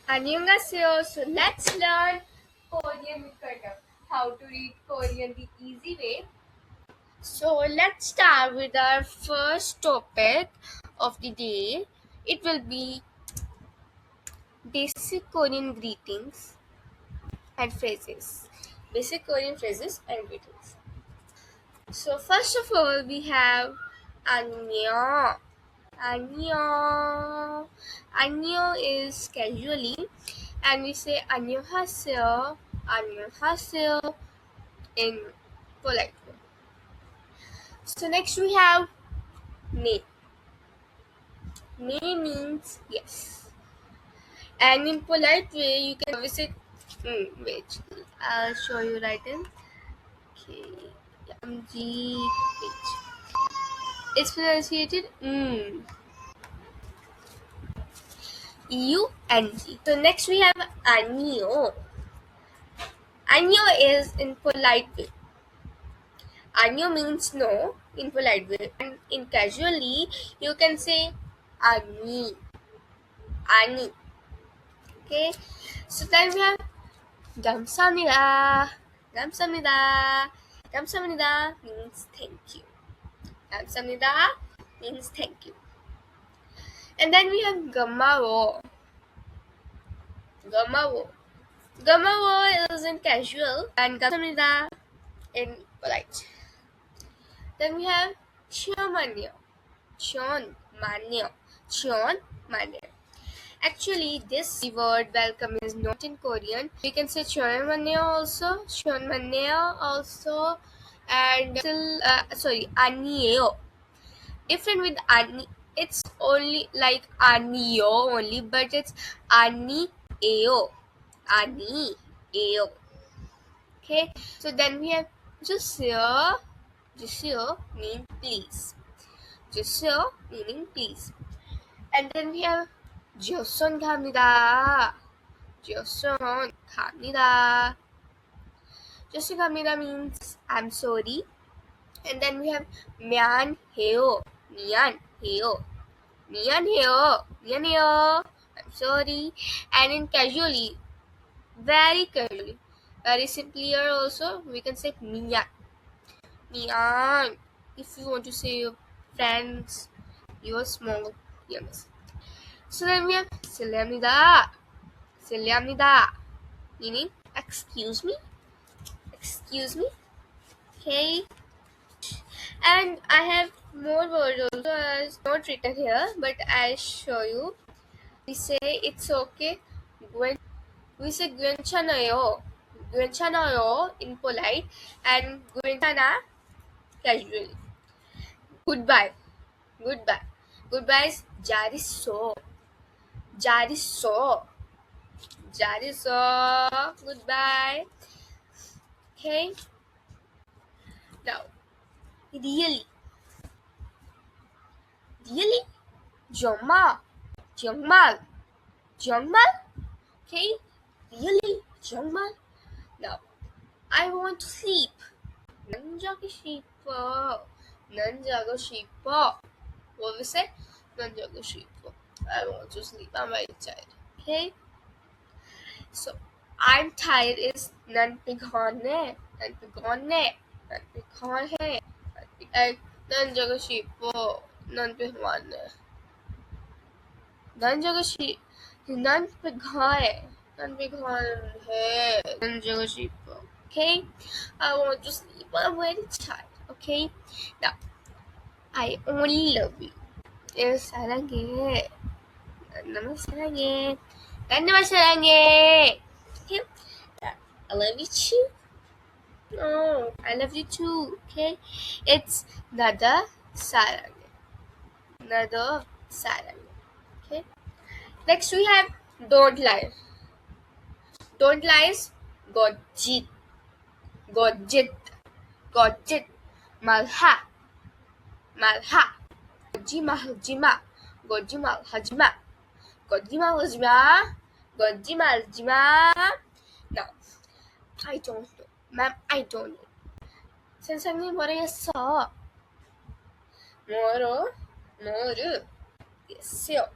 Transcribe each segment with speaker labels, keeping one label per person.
Speaker 1: 안녕하세요. So let's learn Korean with Karnak. How to read Korean the easy way. So let's start with our first topic of the day. It will be basic Korean greetings and phrases. Basic Korean phrases and greetings. So first of all, we have 안녕. 안녕. 안녕 is casually, and we say 안녕하세요. 안녕하세요 in polite way. So next we have 네. 네 means yes. And in polite way, you can always say wait. I'll show you right in. Okay. MGH. It's pronunciated EUNG. So next we have 안녕. 안녕 is in polite way. Anyo means no in polite way, and in casually you can say ani. Ani. Okay. So then we have 감사합니다. 감사합니다. 감사합니다 means thank you. 감사합니다 means thank you. And then we have gomawo. Gomawo. Gomawo is in casual and 감사합니다 in polite. Then we have 잠깐만요. 잠깐만요. 잠깐만요. Actually, this word welcome is not in Korean. We can say 잠깐만요 also, 잠깐만요 also, and 아니에요. Different with 아니, it's only like 아니요 only, but it's 아니에요. 아니에요. Okay, so then we have 주세요. 주세요 means please. 주세요 meaning please. And then we have 지어선 갑니다. 지어선 갑니다. 지어선 갑니다 means I'm sorry. And then we have 미안해요. 미안해요. 미안해요. 미안해요. I'm sorry. And in casually, very casually, very simply here also, we can say 미안. 미안. If you want to say your friends, your small youngest. So then we have 실례합니다. 실례합니다. Meaning, excuse me. Excuse me. Okay. And I have more words also as not written here, but I'll show you. We say it's okay. We say 괜찮아요. 괜찮아요 in polite, and 괜찮아 casually. Goodbye. Goodbye. Goodbye is 잘 있어. 잘 있어. 잘 있어. Goodbye. Okay. Now, really. Really? 정말. 정말. 정말? Okay. Really? 정말? Now, I want to sleep. 난 자고 싶어. 난 자고 싶어. What we say? 난 자고 싶어. I want to sleep. I'm very tired. Okay? So, I'm tired is 난 피곤해. 난 피곤해. 난 피곤해. 난 자고 싶어. 난 피곤해. 난 자고 싶. 난 피곤해. 난 피곤해. 난 자고 싶어. Okay? I want to sleep. I'm very tired. Okay? Now, I only love you. 사랑해. 난 너무 사랑해. 난 너무 사랑해. Okay? I love you too. Oh, I love you too. Okay? It's 나도 사랑해. 나도 사랑해. Okay? Next we have don't lie. Don't lie is 거짓. 거짓. 거짓. 말하. 말하. 거짓말하지마. 거짓말하지마. 거짓말하지마. 거짓말하지마. Now, I don't know. Ma'am, I don't know. 선생님 모르겠어. 모르겠어요.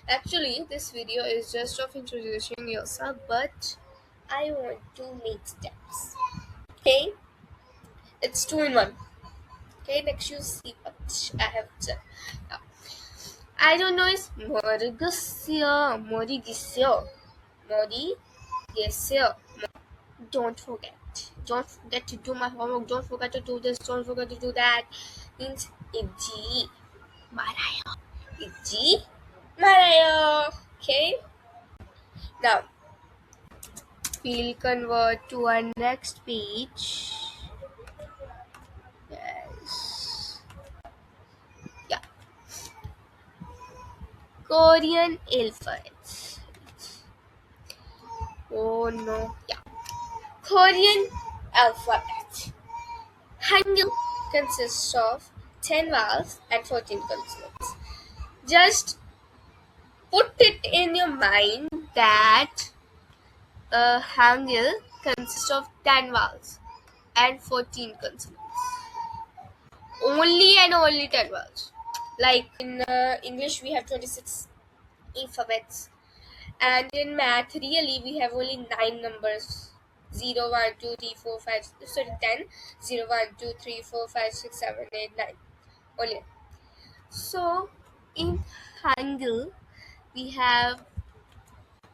Speaker 1: Actually, this video is just of introducing yourself, but I want to make steps. Okay, it's two in one. Okay, next you see what I have done. Now, I don't know is Morigisio. Don't forget. Don't forget to do my homework. Don't forget to do this. Don't forget to do that. Means Iji Marayo. Iji Marayo. Okay. Now we'll convert to our next page. Yes. Yeah. Korean alphabets. Oh no. Yeah. Korean alphabet. Hangul consists of 10 vowels and 14 consonants. Just put it in your mind that Hangul consists of 10 vowels and 14 consonants. Only and only 10 vowels. Like in English, we have 26 alphabets, and in math, really, we have only 9 numbers: 0, 1, 2, 3, 4, 5, sorry, 10, 0, 1, 2, 3, 4, 5, 6, 7, 8, 9. Only. So, in Hangul, we have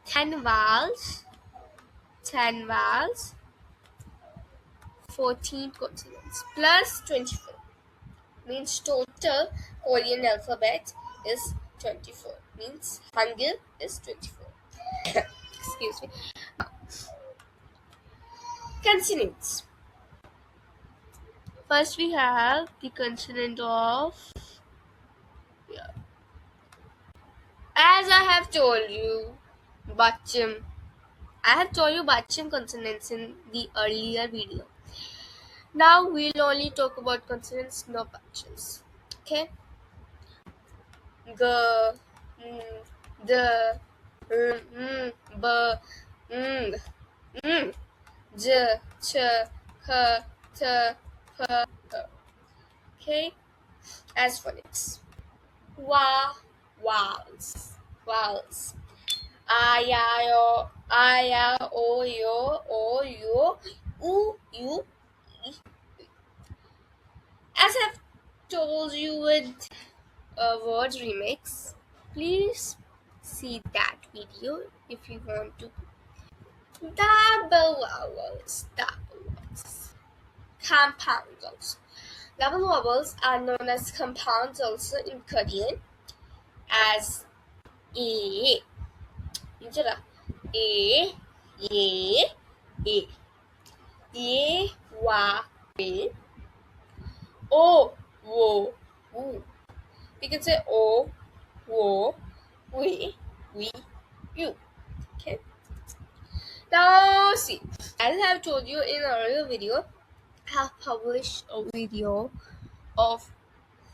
Speaker 1: 10 vowels, 14 consonants, plus 24. Means total Korean alphabet is 24. Means Hangul is 24. Excuse me. Consonants. First we have the consonant of, yeah, as I have told you, Bachim. I have told you Bachim consonants in the earlier video. Now we'll only talk about consonants, no Bachims. Okay? G, mm, D, R, B, ng, J, Ch, K, T, P, okay? As phonics. Vowels. A, O, yo, U, E. As I've told you with word remix, please see that video if you want to. Double vowels. Compounds also. Double vowels are known as compounds also in Korean as A. A, ye, A. Ye, wa, we. O, wo, wu. We can say O, wo, we, you. Okay. Now see, as I have told you in an earlier video, I have published a video of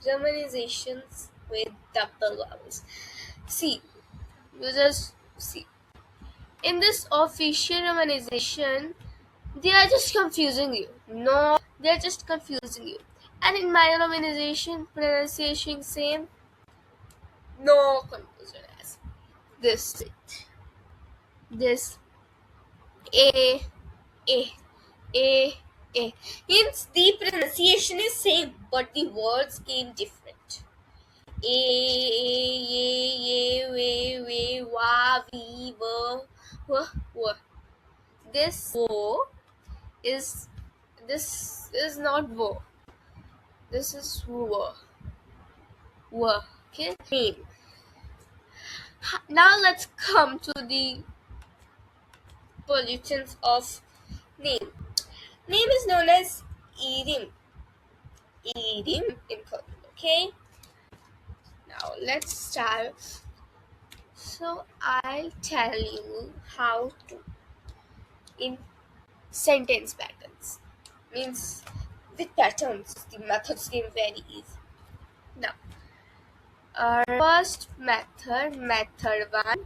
Speaker 1: Germanizations with double vowels. See, you just see. In this official romanization, they are just confusing you. No, they're just confusing you. And in my romanization, pronunciation same. No confusion as this. This a a a a. Hence, the pronunciation is same, but the words came different. Ye, we, wa, vi, wa. This wo is not wo. This is wo. Okay. Name. Now let's come to the pollutants of name. Name is known as irim. Irim in Korean. Okay. Now let's start. So I'll tell you how to in sentence patterns. Means with patterns, the methods came very easy. Now, our first method 1,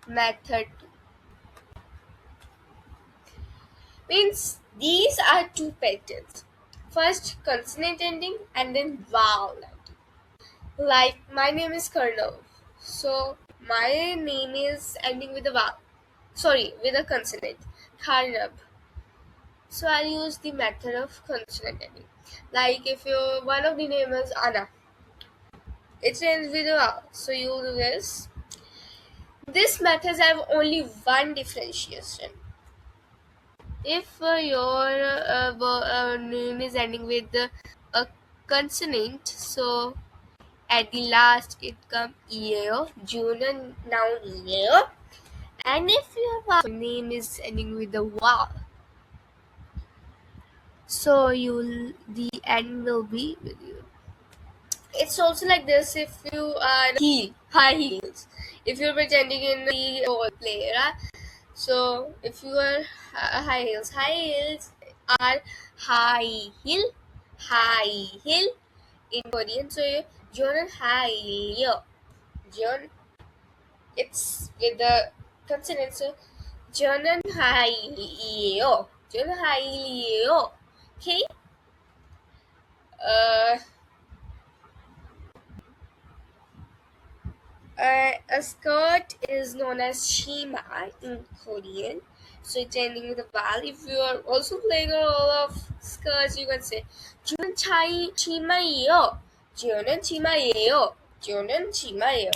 Speaker 1: method 2. Means these are two patterns. First consonant ending and then vowel ending. Like my name is Karnav. So my name is ending with a vowel. Sorry, with a consonant. Karnab. So I'll use the method of consonant ending. Like if your one of the name is Anna, it ends with a vowel. So you do this. This method have only one differentiation. If your name is ending with a consonant, so at the last it comes EAO, junior noun EAO. And if your name is ending with a vowel, so the end will be with you. It's also like this if you are high heels. If you're pretending in the role play, right? So if you are high heels are high heel in Korean. So John high heel, John. It's with the consonant. So John high heel, John high heel. Okay. Uh, a skirt is known as chima in Korean. So it's ending with a vowel. If you are also playing a role of skirts, you can say 저는 치마예요. 저는 치마예요. 저는 치마예요.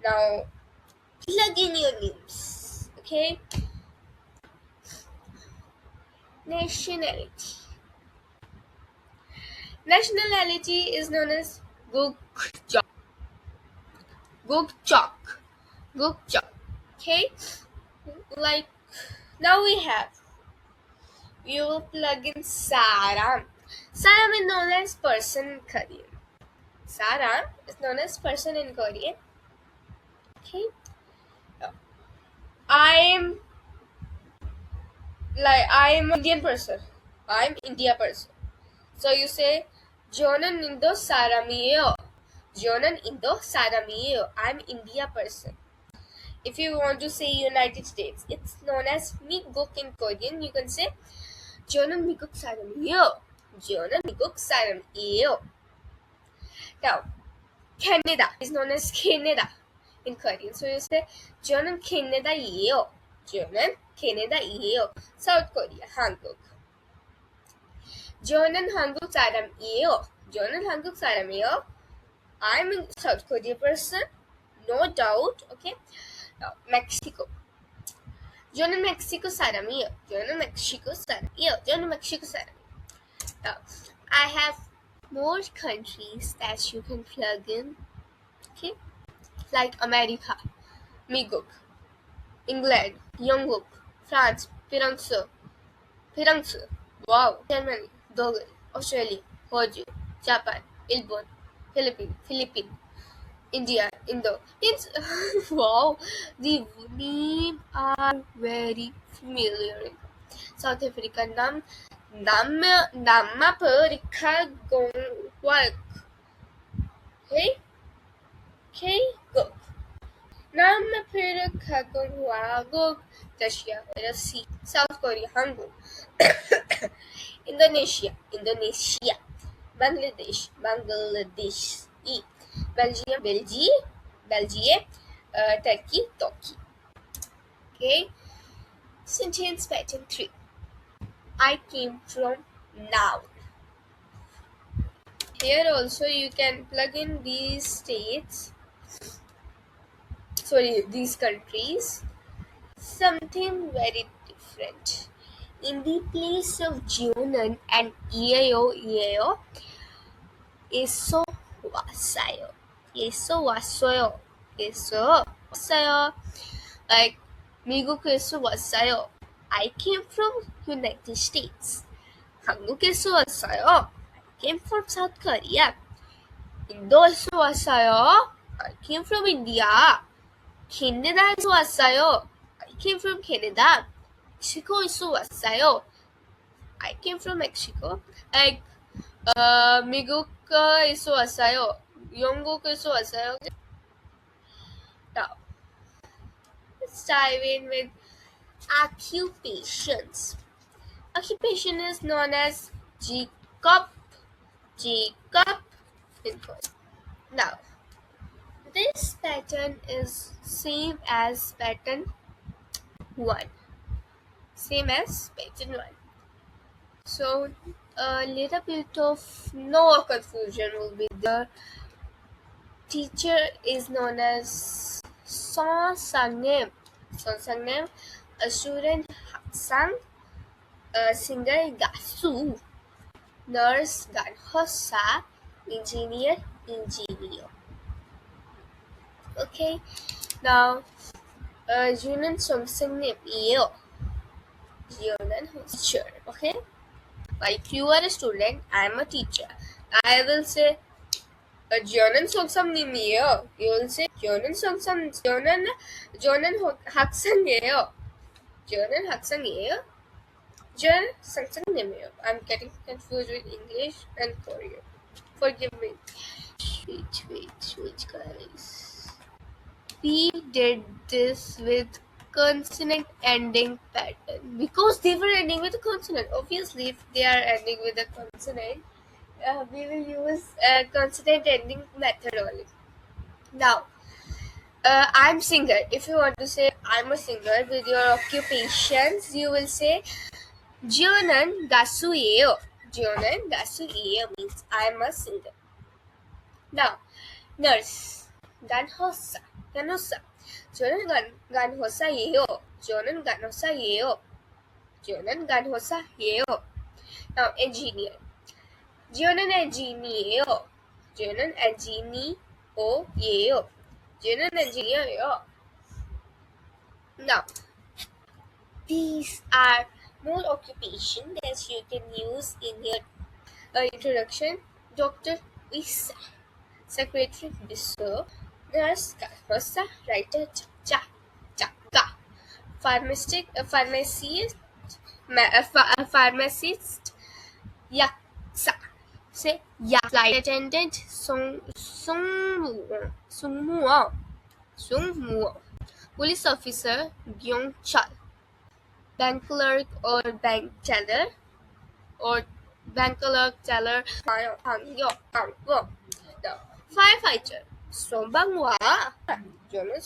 Speaker 1: Now plug in your names. Okay. Nationality. Nationality is known as Gukjok. Gukjok. Gukjok. Okay. Like now you will plug in Saram. Saram is known as person in Korean. Saram is known as person in Korean. Okay. I'm Indian person. I'm India person. So you say Jonan Indo Saramio. Jonan Indo Saramio. I'm India person. If you want to say United States, it's known as Miguk in Korean. You can say 저는 미국 사람이에요. 저는 미국 사람이에요. Now, Canada is known as Canada in Korean. So you say 저는 캐나다이에요. 저는 캐나다이에요. South Korea, 한국. 저는 한국 사람이에요. 저는 한국 사람이에요. I'm a South Korea person, no doubt. Okay. Now, Mexico. 저는 멕시코 사람이에요. 저는 멕시코 사람이에요. 저는 멕시코 사람이에요. Now, I have more countries that you can plug in. Okay, like America, 미국, England, 영국, France, 프랑스, wow, Germany, 독일, Australia, 호주, Japan, 일본, Philippines, India, Indo. It's wow, the names are very familiar. South Africa, Namapurika Gongwak. Okay, go. Namapurika Gongwagok. Russia, South Korea, Hangul. Indonesia, Bangladesh, Belgium, Turkey, Turkey. Okay, sentence pattern 3. I came from noun. Here also you can plug in these countries. Something very different. In the place of Junan and EAO, eso wassayo. Like 미국에서 왔어요. I came from United States. 한국에서 왔어요. I came from South Korea. 인도에서 왔어요. I came from India. 캐나다에서 왔어요. I came from Canada. 멕시코에서 왔어요. I came from Mexico. Like 미국에서 왔어요. 영국에서 왔어요. Now, let's dive in with occupations. Occupation is known as Jacob. Now, this pattern is same as pattern 1. Same as pattern 1. So a little bit of no confusion will be there. Teacher is known as Son Sangnim. Son Sangnim, a student sang, a singer Gasu, nurse Ganhosa, engineer. Okay, now Junan Sangnim Iyo. Junan teacher. Okay, like you are a student, I am a teacher. I will say Jonan Songsam You will say Jonan Songsam Jonan Haksangeo. Jonan Haksangeo. Jonan Songsam Nimio. I'm getting confused with English and Korean. Forgive me. Wait, guys. We did this with consonant ending pattern because they were ending with a consonant. Obviously, if they are ending with a consonant, we will use consonant ending method only. Now, I'm singer. If you want to say I'm a singer with your occupations, you will say Jonan Gasueo. Jonan Gasueo means I'm a singer. Now, nurse. Ganhosa. Jonan Ganhosa Yeo. Now, engineer. Jonan engineer. Now, these are more occupations that you can use in your introduction. Doctor Visa, secretary Bisso, nurse Rosa, writer Chaka, pharmacist Yaksa. Say flight attendant Sungmuo. Police officer Gyong Chal. Bank clerk or bank teller teller Now, firefighter Songbangwa. 저는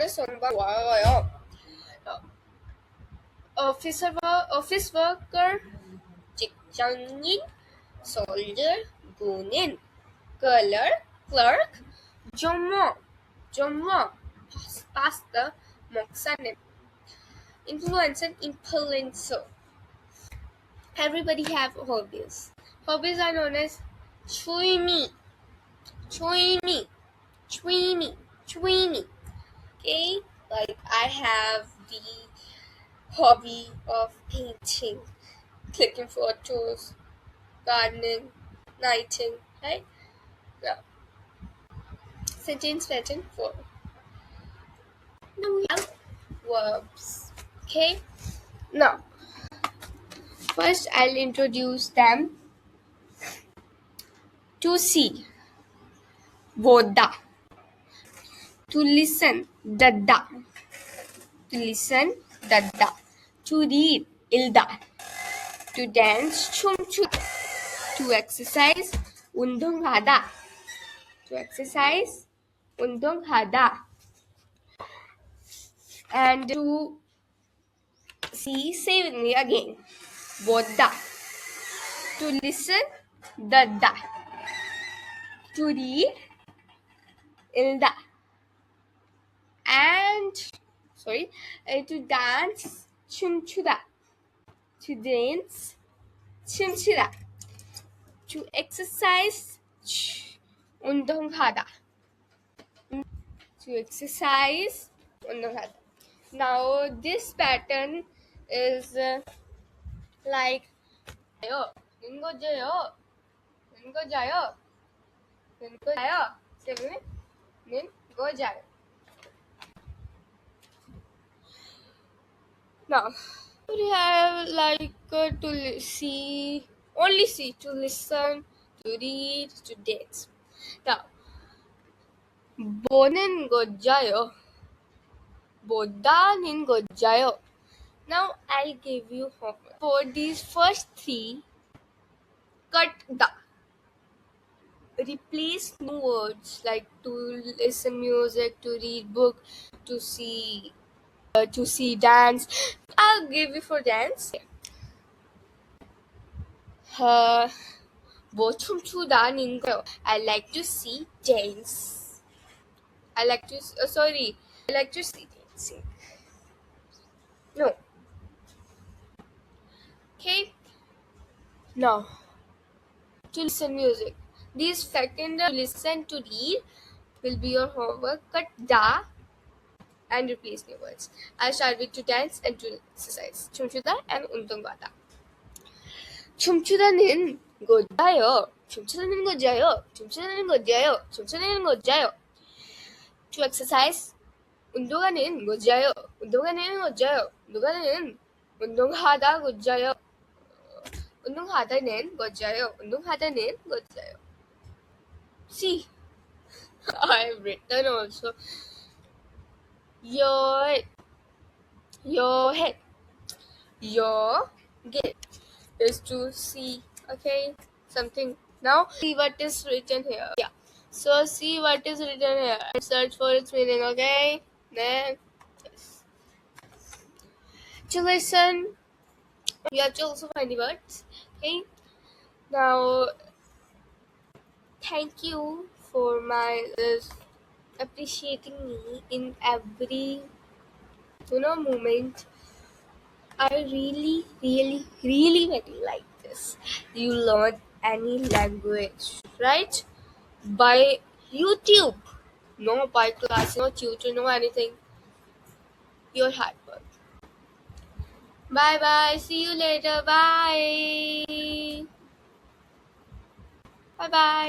Speaker 1: songbangwa요. Office worker 직장인 soldier 군인 clerk 조모 pastor 목사님 influencer influencer. Everybody have hobbies. Hobbies are known as 취미. Okay, like I have the hobby of painting, clicking photos, gardening, knitting, right? Now, sentence pattern 4. Now we have verbs. Okay, now first I'll introduce them. To see, voda. To listen, dada. To read, ilda. To dance, chumchu. To exercise, undonghada. And to see, say with me again. Voda. To listen, dada. To read, ilda. And to dance, chumchuda. To exercise, undonghada. Now this pattern is like ningo jayo. Now we have like to see, to listen, to read, to dance. Now bonin gojayo. Bodanin gojayo. Now I'll give you homework. For these first 3, cut the replace new words like to listen music, to read book, to see dance. I'll give you for dance. Uh, 뭐 춤추다는 거. I like to see dance. I like to sorry. I like to see dancing. No. Okay. Now to listen music. These second to listen to read will be your homework. Cut da and replace new words. I start with to dance and to exercise. 춤추다 and 운동하다. 춤추다는 거자요. 춤추다는 거자요. 춤추다는 거자요. 춤추다는 거자요. To exercise. 운동하는 거자요. 운동하는 거자요. 운동하다 거자요. 운동하다는 거자요. 운동하다는 거자요. See, I've written also. Your head. Your get is to see. Okay, something. Now see what is written here. Yeah. So see what is written here and search for its meaning. Okay. Then yes. To listen, you have to also find the words. Okay. Now, thank you for my appreciating me in every moment. I really, really, really very like this. You learn any language, right? By YouTube. No by class, no tutor, no anything. Your hard work. Bye bye. See you later. Bye. Bye bye.